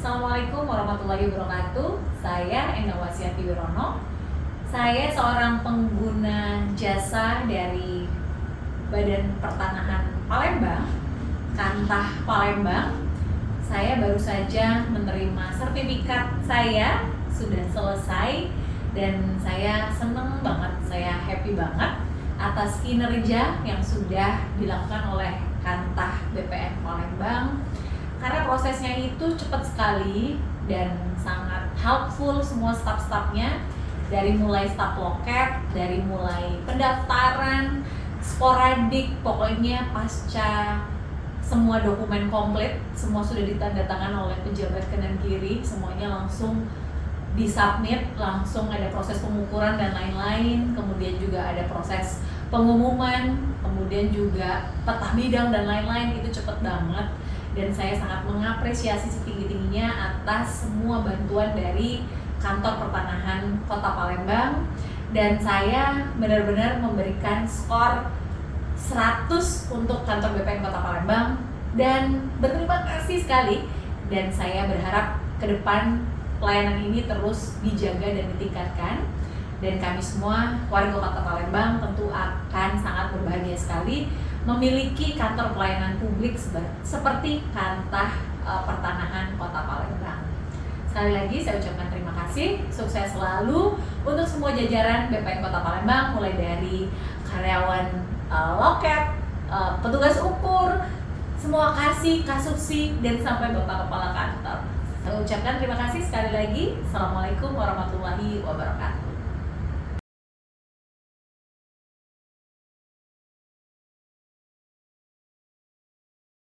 Assalamualaikum warahmatullahi wabarakatuh. Saya Enda Wasyati Wirono. Saya seorang pengguna jasa dari Badan Pertanahan Palembang, Kantah Palembang. Saya baru saja menerima sertifikat saya sudah selesai dan saya seneng banget, saya happy banget atas kinerja yang sudah dilakukan oleh Kantah BPN Palembang. Karena prosesnya itu cepat sekali dan sangat helpful semua staf-stafnya, dari mulai staf loket, dari mulai pendaftaran, sporadik, pokoknya pasca semua dokumen komplit, semua sudah ditandatangan oleh pejabat kanan kiri, semuanya langsung disubmit, langsung ada proses pengukuran dan lain-lain, kemudian juga ada proses pengumuman, kemudian juga petah bidang dan lain-lain, itu cepet banget. Dan saya sangat mengapresiasi setinggi-tingginya atas semua bantuan dari Kantor Pertanahan Kota Palembang, dan saya benar-benar memberikan skor 100 untuk Kantor BPN Kota Palembang dan berterima kasih sekali, dan saya berharap ke depan pelayanan ini terus dijaga dan ditingkatkan, dan kami semua warga Kota Palembang tentu akan sangat berbahagia sekali memiliki kantor pelayanan publik seperti Kantah Pertanahan Kota Palembang. Sekali lagi saya ucapkan terima kasih, sukses selalu untuk semua jajaran BPN Kota Palembang, mulai dari karyawan loket, petugas ukur, semua kasubsi, dan sampai Bapak Kepala Kantor. Saya ucapkan terima kasih sekali lagi. Assalamualaikum warahmatullahi wabarakatuh.